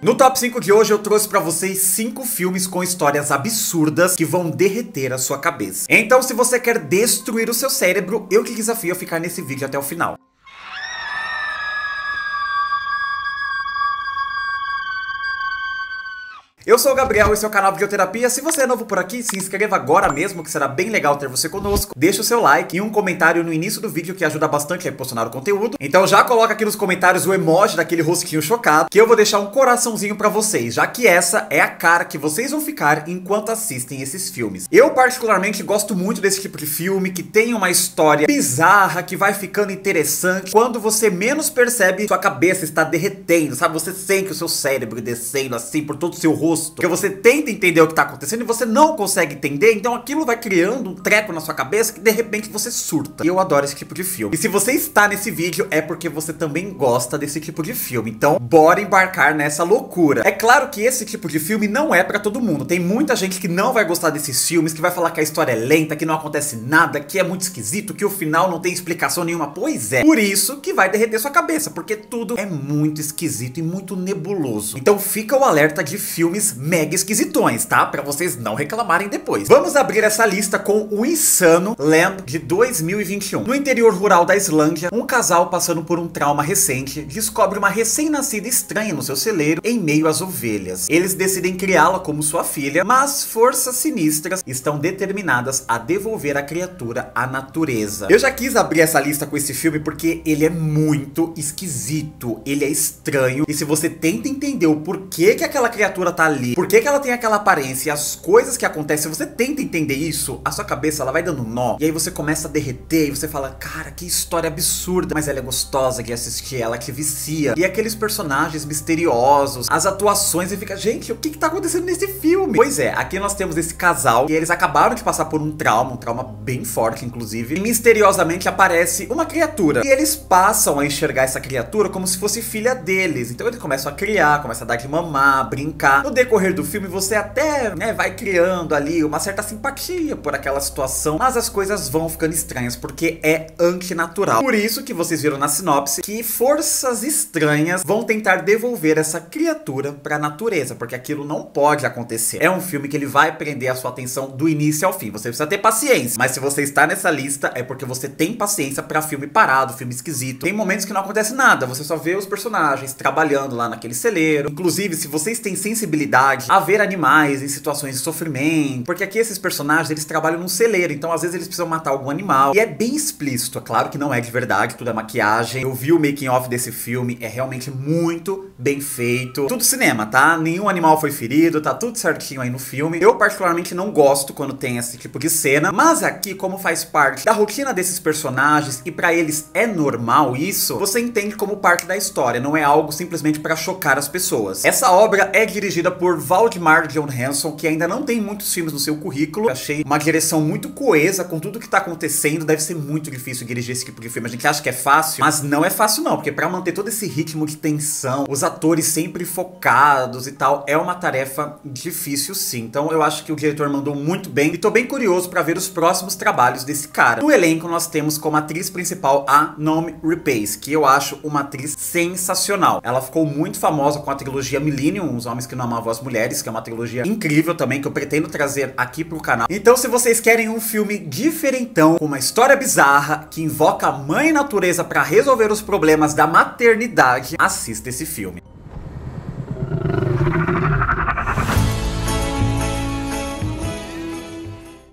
No top 5 de hoje eu trouxe pra vocês 5 filmes com histórias absurdas que vão derreter a sua cabeça. Então se você quer destruir o seu cérebro, eu te desafio a ficar nesse vídeo até o final. Eu sou o Gabriel, esse é o canal Videoterapia. Se você é novo por aqui, se inscreva agora mesmo, que será bem legal ter você conosco. Deixa o seu like e um comentário no início do vídeo que ajuda bastante a impulsionar o conteúdo. Então já coloca aqui nos comentários o emoji daquele rostinho chocado, que eu vou deixar um coraçãozinho pra vocês, já que essa é a cara que vocês vão ficar enquanto assistem esses filmes. Eu particularmente gosto muito desse tipo de filme, que tem uma história bizarra, que vai ficando interessante. Quando você menos percebe, sua cabeça está derretendo, sabe? Você sente o seu cérebro descendo assim por todo o seu rosto. Porque você tenta entender o que tá acontecendo e você não consegue entender, então aquilo vai criando um treco na sua cabeça que de repente você surta. E eu adoro esse tipo de filme. E se você está nesse vídeo é porque você também gosta desse tipo de filme. Então bora embarcar nessa loucura. É claro que esse tipo de filme não é pra todo mundo. Tem muita gente que não vai gostar desses filmes, que vai falar que a história é lenta, que não acontece nada, que é muito esquisito, que o final não tem explicação nenhuma. Pois é. Por isso que vai derreter sua cabeça, porque tudo é muito esquisito e muito nebuloso. Então fica o alerta de filmes mega esquisitões, tá? Pra vocês não reclamarem depois. Vamos abrir essa lista com o insano Lamb de 2021. No interior rural da Islândia, um casal passando por um trauma recente descobre uma recém-nascida estranha no seu celeiro em meio às ovelhas. Eles decidem criá-la como sua filha, mas forças sinistras estão determinadas a devolver a criatura à natureza. Eu já quis abrir essa lista com esse filme porque ele é muito esquisito, ele é estranho, e se você tenta entender o porquê que aquela criatura tá ali, por que ela tem aquela aparência e as coisas que acontecem, você tenta entender isso, a sua cabeça ela vai dando nó, e aí você começa a derreter, e você fala, cara, que história absurda, mas ela é gostosa de assistir, ela te vicia. E aqueles personagens misteriosos, as atuações, e fica, gente, o que tá acontecendo nesse filme? Pois é, aqui nós temos esse casal, e eles acabaram de passar por um trauma bem forte, inclusive, e misteriosamente aparece uma criatura, e eles passam a enxergar essa criatura como se fosse filha deles. Então eles começam a criar, começam a dar de mamar, brincar. No decorrer do filme você até, vai criando ali uma certa simpatia por aquela situação, mas as coisas vão ficando estranhas porque é antinatural. Por isso que vocês viram na sinopse que forças estranhas vão tentar devolver essa criatura para a natureza, porque aquilo não pode acontecer. É um filme que ele vai prender a sua atenção do início ao fim. Você precisa ter paciência, mas se você está nessa lista é porque você tem paciência para filme parado, filme esquisito. Tem momentos que não acontece nada, você só vê os personagens trabalhando lá naquele celeiro. Inclusive, se vocês têm sensibilidade a ver animais em situações de sofrimento, porque aqui esses personagens eles trabalham num celeiro, então às vezes eles precisam matar algum animal, e é bem explícito, é claro que não é de verdade, tudo é maquiagem. Eu vi o making of desse filme, é realmente muito bem feito, tudo cinema, tá? Nenhum animal foi ferido, tá tudo certinho aí no filme. Eu particularmente não gosto quando tem esse tipo de cena, mas aqui, como faz parte da rotina desses personagens e pra eles é normal isso, você entende como parte da história, não é algo simplesmente pra chocar as pessoas. Essa obra é dirigida por Valdemar Johansen, que ainda não tem muitos filmes no seu currículo. Eu achei uma direção muito coesa com tudo que tá acontecendo. Deve ser muito difícil dirigir esse tipo de filme. A gente acha que é fácil, mas não é fácil não, porque pra manter todo esse ritmo de tensão, os atores sempre focados e tal, é uma tarefa difícil sim. Então eu acho que o diretor mandou muito bem e tô bem curioso pra ver os próximos trabalhos desse cara. No elenco nós temos como atriz principal a Noomi Rapace, que eu acho uma atriz sensacional. Ela ficou muito famosa com a trilogia Millennium, Os Homens que Não Amavam as Mulheres, que é uma trilogia incrível também, que eu pretendo trazer aqui pro canal. Então se vocês querem um filme diferentão, com uma história bizarra, que invoca a mãe natureza pra resolver os problemas da maternidade, assista esse filme.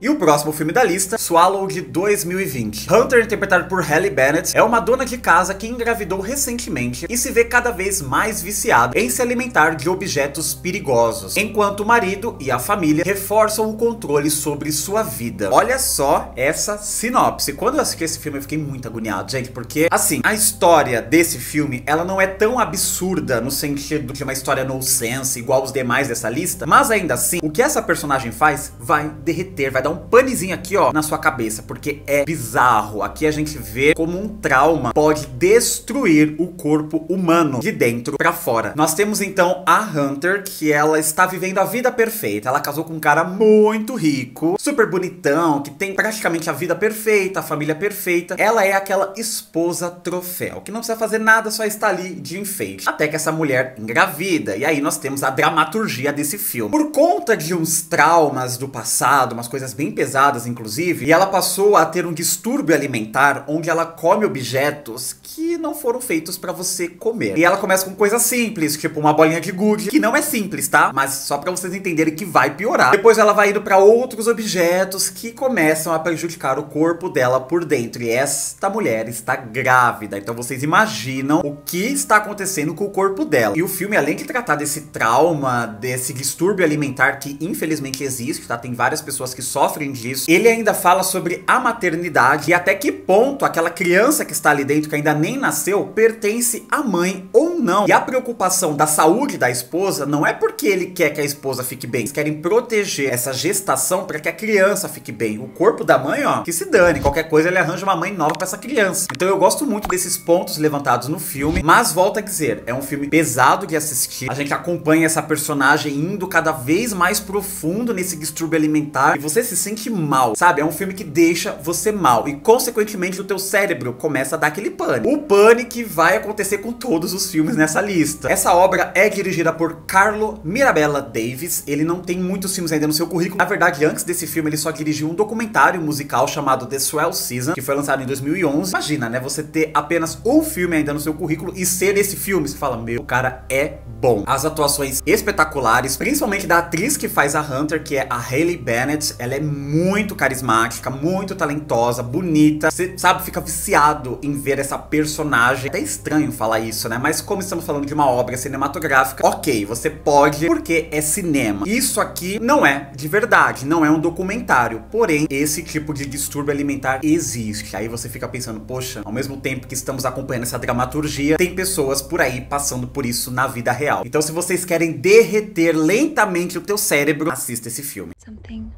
E o próximo filme da lista, Swallow de 2020. Hunter, interpretado por Halle Bennett, é uma dona de casa que engravidou recentemente e se vê cada vez mais viciada em se alimentar de objetos perigosos, enquanto o marido e a família reforçam o controle sobre sua vida. Olha só essa sinopse. Quando eu assisti esse filme eu fiquei muito agoniado, gente, porque, assim, a história desse filme, ela não é tão absurda no sentido de uma história nonsense, igual os demais dessa lista, mas ainda assim, o que essa personagem faz vai derreter, vai dar um panezinho aqui, ó, na sua cabeça, porque é bizarro. Aqui a gente vê como um trauma pode destruir o corpo humano de dentro pra fora. Nós temos então a Hunter, que ela está vivendo a vida perfeita. Ela casou com um cara muito rico, super bonitão, que tem praticamente a vida perfeita, a família perfeita. Ela é aquela esposa troféu, que não precisa fazer nada, só está ali de enfeite. Até que essa mulher engravida. E aí nós temos a dramaturgia desse filme. Por conta de uns traumas do passado, umas coisas bem pesadas, inclusive, e ela passou a ter um distúrbio alimentar, onde ela come objetos que não foram feitos pra você comer. E ela começa com coisas simples, tipo uma bolinha de gude, que não é simples, tá? Mas só pra vocês entenderem que vai piorar. Depois ela vai indo pra outros objetos que começam a prejudicar o corpo dela por dentro. E esta mulher está grávida. Então vocês imaginam o que está acontecendo com o corpo dela. E o filme, além de tratar desse trauma, desse distúrbio alimentar que infelizmente existe, tá? Tem várias pessoas que sofrem disso. Ele ainda fala sobre a maternidade e até que ponto aquela criança que está ali dentro, que ainda nem nasceu, pertence à mãe ou não. E a preocupação da saúde da esposa não é porque ele quer que a esposa fique bem. Eles querem proteger essa gestação para que a criança fique bem. O corpo da mãe, ó, que se dane. Qualquer coisa ele arranja uma mãe nova para essa criança. Então eu gosto muito desses pontos levantados no filme, mas volto a dizer, é um filme pesado de assistir. A gente acompanha essa personagem indo cada vez mais profundo nesse distúrbio alimentar e você se sente mal, sabe? É um filme que deixa você mal e consequentemente o teu cérebro começa a dar aquele pânico. O pânico que vai acontecer com todos os filmes nessa lista. Essa obra é dirigida por Carlo Mirabella Davis. Ele não tem muitos filmes ainda no seu currículo. Na verdade, antes desse filme, ele só dirigiu um documentário musical chamado The Swell Season, que foi lançado em 2011. Imagina, né? Você ter apenas um filme ainda no seu currículo e ser esse filme. Você fala, meu, o cara é bom. As atuações espetaculares, principalmente da atriz que faz a Hunter, que é a Hayley Bennett. Ela é muito carismática, muito talentosa, bonita. Você, sabe, fica viciado em ver essa personagem. É até estranho falar isso, né? Mas como estamos falando de uma obra cinematográfica, ok, você pode, porque é cinema. Isso aqui não é de verdade, não é um documentário. Porém, esse tipo de distúrbio alimentar existe. Aí você fica pensando, poxa, ao mesmo tempo que estamos acompanhando essa dramaturgia, tem pessoas por aí passando por isso na vida real. Então, se vocês querem derreter lentamente o teu cérebro, assista esse filme. Something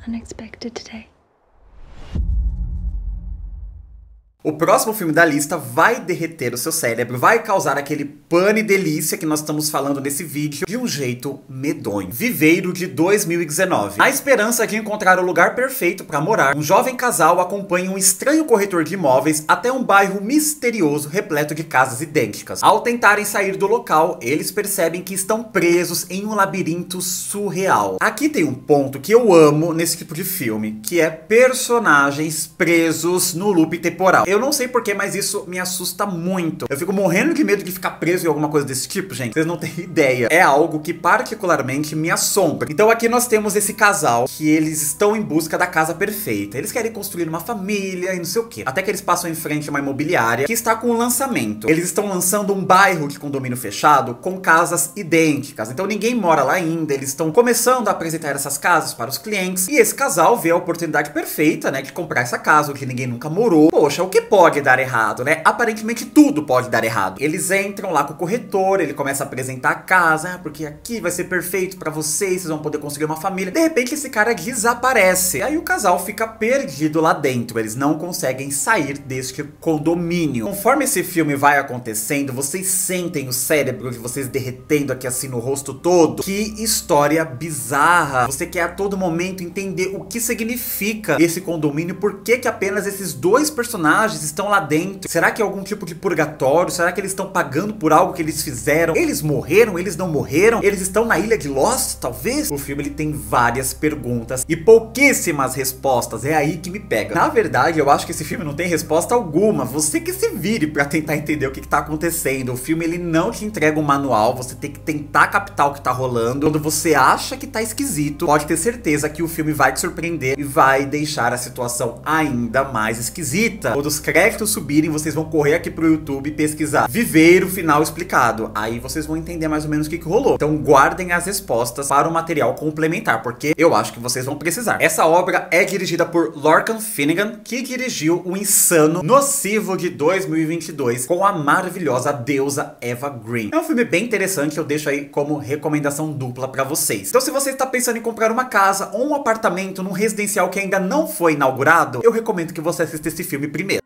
unexpected today. O próximo filme da lista vai derreter o seu cérebro, vai causar aquele pane delícia que nós estamos falando nesse vídeo de um jeito medonho. Viveiro, de 2019. Na esperança de encontrar o lugar perfeito para morar, um jovem casal acompanha um estranho corretor de imóveis até um bairro misterioso repleto de casas idênticas. Ao tentarem sair do local, eles percebem que estão presos em um labirinto surreal. Aqui tem um ponto que eu amo nesse tipo de filme, que é personagens presos no loop temporal. Eu não sei porquê, mas isso me assusta muito. Eu fico morrendo de medo de ficar preso em alguma coisa desse tipo, gente. Vocês não têm ideia. É algo que particularmente me assombra. Então aqui nós temos esse casal que eles estão em busca da casa perfeita. Eles querem construir uma família e não sei o quê. Até que eles passam em frente a uma imobiliária que está com um lançamento. Eles estão lançando um bairro de condomínio fechado com casas idênticas. Então ninguém mora lá ainda. Eles estão começando a apresentar essas casas para os clientes. E esse casal vê a oportunidade perfeita, né, de comprar essa casa, onde ninguém nunca morou. Poxa, o que pode dar errado, né? Aparentemente tudo pode dar errado. Eles entram lá com o corretor, ele começa a apresentar a casa, porque aqui vai ser perfeito pra vocês vão poder construir uma família. De repente esse cara desaparece. E aí o casal fica perdido lá dentro. Eles não conseguem sair deste condomínio. Conforme esse filme vai acontecendo, vocês sentem o cérebro de vocês derretendo aqui assim no rosto todo. Que história bizarra. Você quer a todo momento entender o que significa esse condomínio, por que apenas esses dois personagens estão lá dentro. Será que é algum tipo de purgatório? Será que eles estão pagando por algo que eles fizeram? Eles morreram? Eles não morreram? Eles estão na ilha de Lost, talvez? O filme ele tem várias perguntas e pouquíssimas respostas. É aí que me pega. Na verdade, eu acho que esse filme não tem resposta alguma. Você que se vire pra tentar entender o que tá acontecendo. O filme ele não te entrega um manual. Você tem que tentar captar o que tá rolando. Quando você acha que tá esquisito, pode ter certeza que o filme vai te surpreender e vai deixar a situação ainda mais esquisita. Um dos créditos subirem, vocês vão correr aqui pro YouTube e pesquisar Viveiro Final Explicado. Aí vocês vão entender mais ou menos o que rolou. Então guardem as respostas para o material complementar, porque eu acho que vocês vão precisar. Essa obra é dirigida por Lorcan Finnegan, que dirigiu O Insano Nocivo de 2022, com a maravilhosa deusa Eva Green. É um filme bem interessante, eu deixo aí como recomendação dupla pra vocês. Então se você está pensando em comprar uma casa ou um apartamento num residencial que ainda não foi inaugurado, eu recomendo que você assista esse filme primeiro.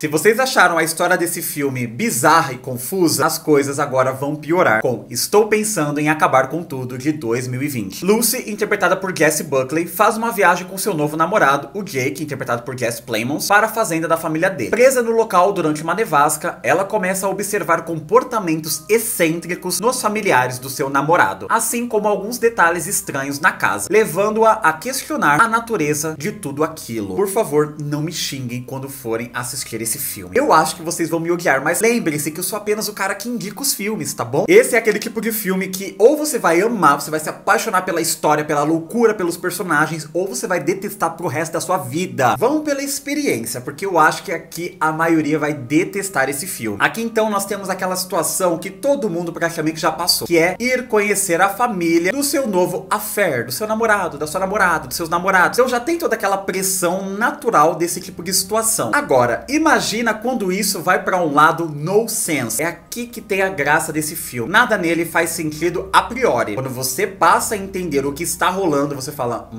Se vocês acharam a história desse filme bizarra e confusa, as coisas agora vão piorar com Estou Pensando em Acabar com Tudo, de 2020. Lucy, interpretada por Jessie Buckley, faz uma viagem com seu novo namorado, o Jake, interpretado por Jesse Plemons, para a fazenda da família dele. Presa no local durante uma nevasca, ela começa a observar comportamentos excêntricos nos familiares do seu namorado, assim como alguns detalhes estranhos na casa, levando-a a questionar a natureza de tudo aquilo. Por favor, não me xinguem quando forem assistir esse filme. Eu acho que vocês vão me odiar, mas lembrem-se que eu sou apenas o cara que indica os filmes, tá bom? Esse é aquele tipo de filme que ou você vai amar, você vai se apaixonar pela história, pela loucura, pelos personagens, ou você vai detestar pro resto da sua vida. Vão pela experiência, porque eu acho que aqui a maioria vai detestar esse filme. Aqui então nós temos aquela situação que todo mundo praticamente já passou, que é ir conhecer a família do seu novo affair, do seu namorado, da sua namorada, dos seus namorados. Então já tem toda aquela pressão natural desse tipo de situação. Agora, imagina quando isso vai pra um lado no sense. É aqui que tem a graça desse filme. Nada nele faz sentido a priori. Quando você passa a entender o que está rolando, você fala,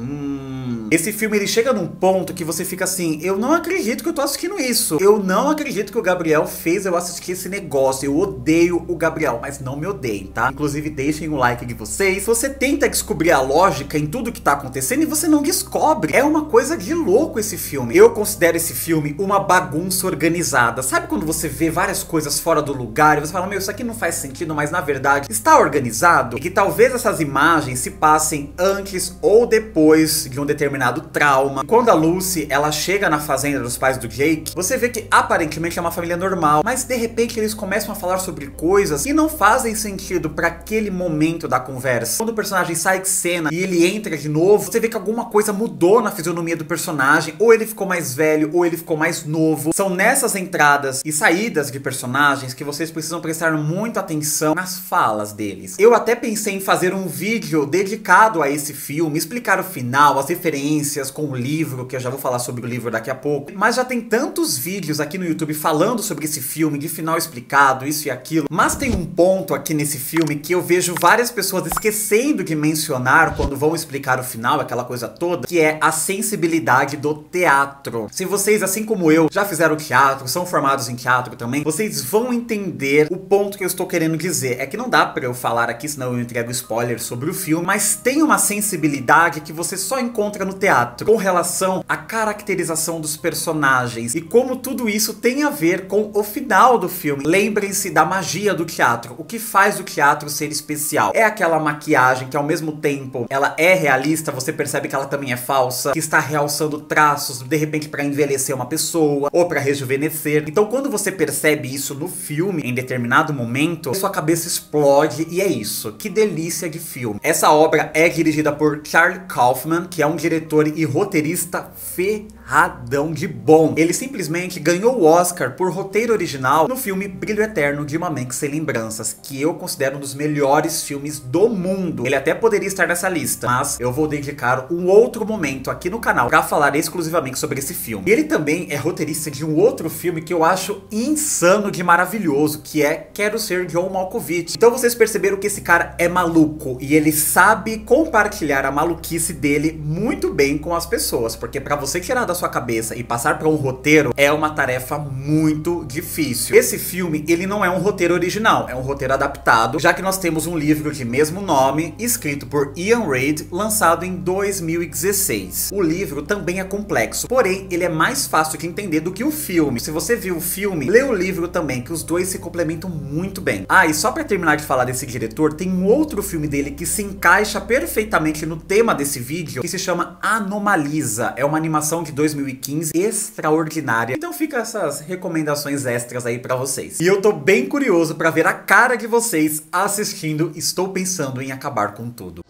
Esse filme ele chega num ponto que você fica assim, eu não acredito que eu tô assistindo isso. Eu não acredito que o Gabriel fez eu assistir esse negócio. Eu odeio o Gabriel, mas não me odeiem, tá? Inclusive deixem o like de vocês. Você tenta descobrir a lógica em tudo que tá acontecendo e você não descobre. É uma coisa de louco esse filme. Eu considero esse filme uma bagunça organizada. Sabe quando você vê várias coisas fora do lugar e você fala, meu, isso aqui não faz sentido, mas na verdade está organizado? E que talvez essas imagens se passem antes ou depois de um determinado trauma. Quando a Lucy, ela chega na fazenda dos pais do Jake, você vê que aparentemente é uma família normal, mas de repente eles começam a falar sobre coisas que não fazem sentido para aquele momento da conversa. Quando o personagem sai de cena e ele entra de novo, você vê que alguma coisa mudou na fisionomia do personagem, ou ele ficou mais velho, ou ele ficou mais novo. São nessas entradas e saídas de personagens que vocês precisam prestar muita atenção nas falas deles. Eu até pensei em fazer um vídeo dedicado a esse filme, explicar o final, as referências com o livro, que eu já vou falar sobre o livro daqui a pouco, mas já tem tantos vídeos aqui no YouTube falando sobre esse filme, de final explicado, isso e aquilo, mas tem um ponto aqui nesse filme que eu vejo várias pessoas esquecendo de mencionar quando vão explicar o final, aquela coisa toda, que é a sensibilidade do teatro. Se vocês, assim como eu, já fizeram teatro, são formados em teatro também, vocês vão entender o ponto que eu estou querendo dizer. É que não dá pra eu falar aqui, senão eu entrego spoiler sobre o filme, mas tem uma sensibilidade que você só encontra no teatro, com relação à caracterização dos personagens, e como tudo isso tem a ver com o final do filme. Lembrem-se da magia do teatro. O que faz o teatro ser especial é aquela maquiagem que ao mesmo tempo ela é realista, você percebe que ela também é falsa, que está realçando traços, de repente pra envelhecer uma pessoa, ou pra rejuvenescer. Então quando você percebe isso no filme, em determinado momento, sua cabeça explode e é isso. Que delícia de filme. Essa obra é dirigida por Charlie Kaufman, que é um diretor e roteirista ferradão de bom. Ele simplesmente ganhou o Oscar por roteiro original no filme Brilho Eterno de Uma Mente Sem Lembranças, que eu considero um dos melhores filmes do mundo. Ele até poderia estar nessa lista, mas eu vou dedicar um outro momento aqui no canal pra falar exclusivamente sobre esse filme. Ele também é roteirista de um outro filme que eu acho insano de maravilhoso, que é Quero Ser John Malkovich. Então vocês perceberam que esse cara é maluco e ele sabe compartilhar a maluquice dele muito bem com as pessoas, porque pra você tirar da sua cabeça e passar pra um roteiro é uma tarefa muito difícil. Esse filme, ele não é um roteiro original, é um roteiro adaptado, já que nós temos um livro de mesmo nome, escrito por Ian Reid, lançado em 2016. O livro também é complexo, porém ele é mais fácil de entender do que o filme. Se você viu o filme, lê o livro também, que os dois se complementam muito bem. Ah, e só pra terminar de falar desse diretor, tem um outro filme dele que se encaixa perfeitamente no tema desse vídeo, que se chama Anomalisa. É uma animação de 2015 extraordinária. Então fica essas recomendações extras aí pra vocês. E eu tô bem curioso pra ver a cara de vocês assistindo Estou Pensando em Acabar com Tudo.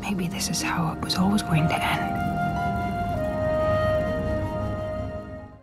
Maybe this is how it was always going to end.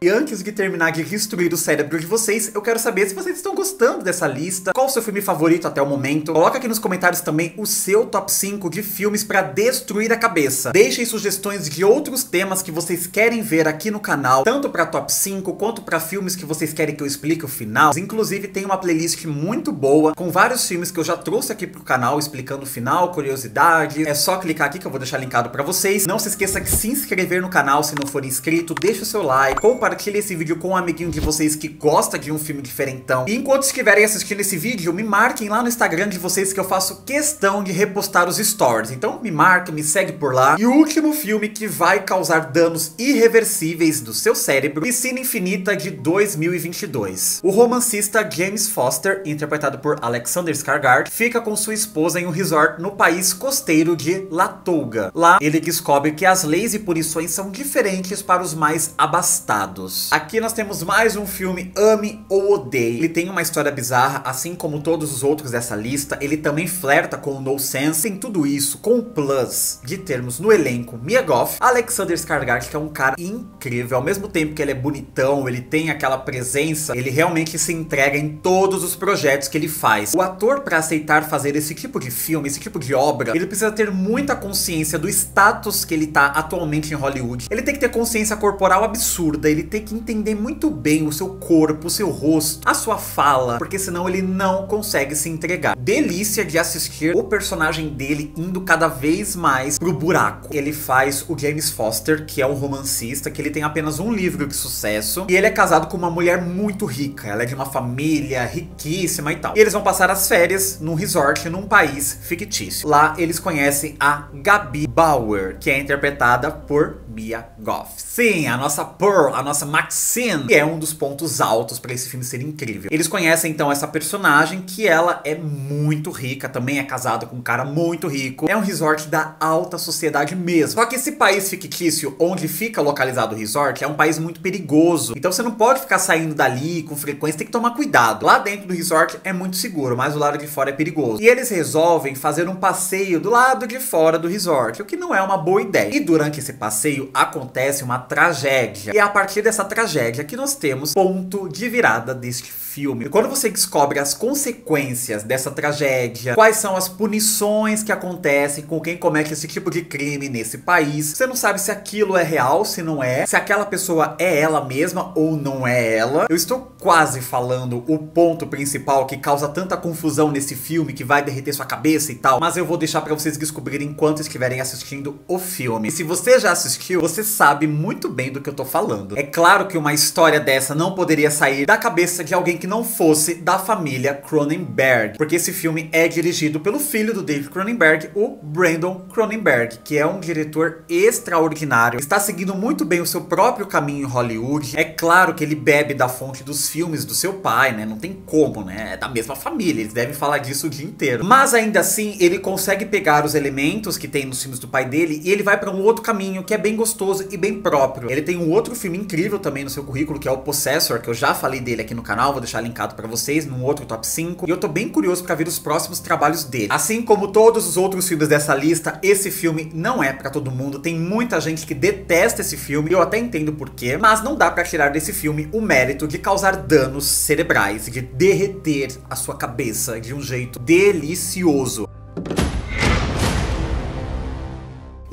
E antes de terminar de destruir o cérebro de vocês, eu quero saber se vocês estão gostando dessa lista, qual o seu filme favorito até o momento. Coloca aqui nos comentários também o seu top 5 de filmes pra destruir a cabeça. Deixem sugestões de outros temas que vocês querem ver aqui no canal, tanto pra top 5 quanto pra filmes que vocês querem que eu explique o final. Inclusive tem uma playlist muito boa com vários filmes que eu já trouxe aqui pro canal explicando o final, curiosidades. É só clicar aqui que eu vou deixar linkado pra vocês. Não se esqueça de se inscrever no canal se não for inscrito, deixa o seu like, compartilhe esse vídeo com um amiguinho de vocês que gosta de um filme diferentão. E enquanto estiverem assistindo esse vídeo, me marquem lá no Instagram de vocês que eu faço questão de repostar os stories. Então me marca, me segue por lá. E o último filme que vai causar danos irreversíveis do seu cérebro, Piscina Infinita de 2022. O romancista James Foster, interpretado por Alexander Skarsgård, fica com sua esposa em um resort no país costeiro de Ladoga. Lá, ele descobre que as leis e punições são diferentes para os mais abastados. Aqui nós temos mais um filme Ame ou Odeie. Ele tem uma história bizarra, assim como todos os outros dessa lista. Ele também flerta com o nonsense. Tem tudo isso com o plus de termos no elenco Mia Goth, Alexander Skarsgård, que é um cara incrível. Ao mesmo tempo que ele é bonitão, ele tem aquela presença, ele realmente se entrega em todos os projetos que ele faz. O ator, para aceitar fazer esse tipo de filme, esse tipo de obra, ele precisa ter muita consciência do status que ele tá atualmente em Hollywood. Ele tem que ter consciência corporal absurda, ele tem que entender muito bem o seu corpo, o seu rosto, a sua fala, porque senão ele não consegue se entregar. Delícia de assistir o personagem dele indo cada vez mais pro buraco. Ele faz o James Foster, que é um romancista, que ele tem apenas um livro de sucesso, e ele é casado com uma mulher muito rica. Ela é de uma família riquíssima e tal. E eles vão passar as férias num resort num país fictício. Lá eles conhecem a Gabi Bauer, que é interpretada por Mia Goth. Sim, a nossa Pearl, a nossa Maxine, que é um dos pontos altos para esse filme ser incrível. Eles conhecem então essa personagem, que ela é muito rica, também é casada com um cara muito rico. É um resort da alta sociedade mesmo. Só que esse país fictício onde fica localizado o resort é um país muito perigoso. Então você não pode ficar saindo dali com frequência, tem que tomar cuidado. Lá dentro do resort é muito seguro, mas o lado de fora é perigoso. E eles resolvem fazer um passeio do lado de fora do resort, o que não é uma boa ideia. E durante esse passeio acontece uma tragédia. E é a partir dessa tragédia que nós temos ponto de virada deste filme. E quando você descobre as consequências dessa tragédia, quais são as punições que acontecem com quem comete esse tipo de crime nesse país, você não sabe se aquilo é real, se não é, se aquela pessoa é ela mesma ou não é ela. Eu estou quase falando o ponto principal que causa tanta confusão nesse filme, que vai derreter sua cabeça e tal, mas eu vou deixar pra vocês descobrirem enquanto estiverem assistindo o filme. E se você já assistiu, você sabe muito bem do que eu tô falando. É claro que uma história dessa não poderia sair da cabeça de alguém que não fosse da família Cronenberg, porque esse filme é dirigido pelo filho do David Cronenberg, o Brandon Cronenberg, que é um diretor extraordinário, está seguindo muito bem o seu próprio caminho em Hollywood. É claro que ele bebe da fonte dos filmes do seu pai, né? Não tem como, né? É da mesma família, eles devem falar disso o dia inteiro. Mas ainda assim, ele consegue pegar os elementos que tem nos filmes do pai dele e ele vai para um outro caminho que é bem gostoso e bem próprio. Ele tem um outro filme incrível também no seu currículo, que é o Possessor, que eu já falei dele aqui no canal, vou deixar linkado pra vocês num outro top 5. E eu tô bem curioso pra ver os próximos trabalhos dele. Assim como todos os outros filmes dessa lista, esse filme não é pra todo mundo. Tem muita gente que detesta esse filme, eu até entendo por quê, mas não dá pra tirar desse filme o mérito de causar danos cerebrais, de derreter a sua cabeça de um jeito delicioso.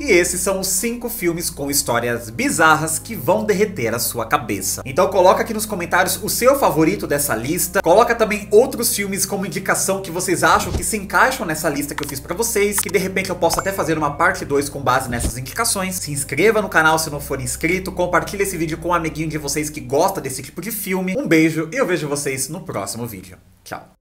E esses são os 5 filmes com histórias bizarras que vão derreter a sua cabeça. Então coloca aqui nos comentários o seu favorito dessa lista. Coloca também outros filmes como indicação que vocês acham que se encaixam nessa lista que eu fiz pra vocês, que de repente eu posso até fazer uma parte 2 com base nessas indicações. Se inscreva no canal se não for inscrito, compartilhe esse vídeo com um amiguinho de vocês que gosta desse tipo de filme. Um beijo e eu vejo vocês no próximo vídeo. Tchau!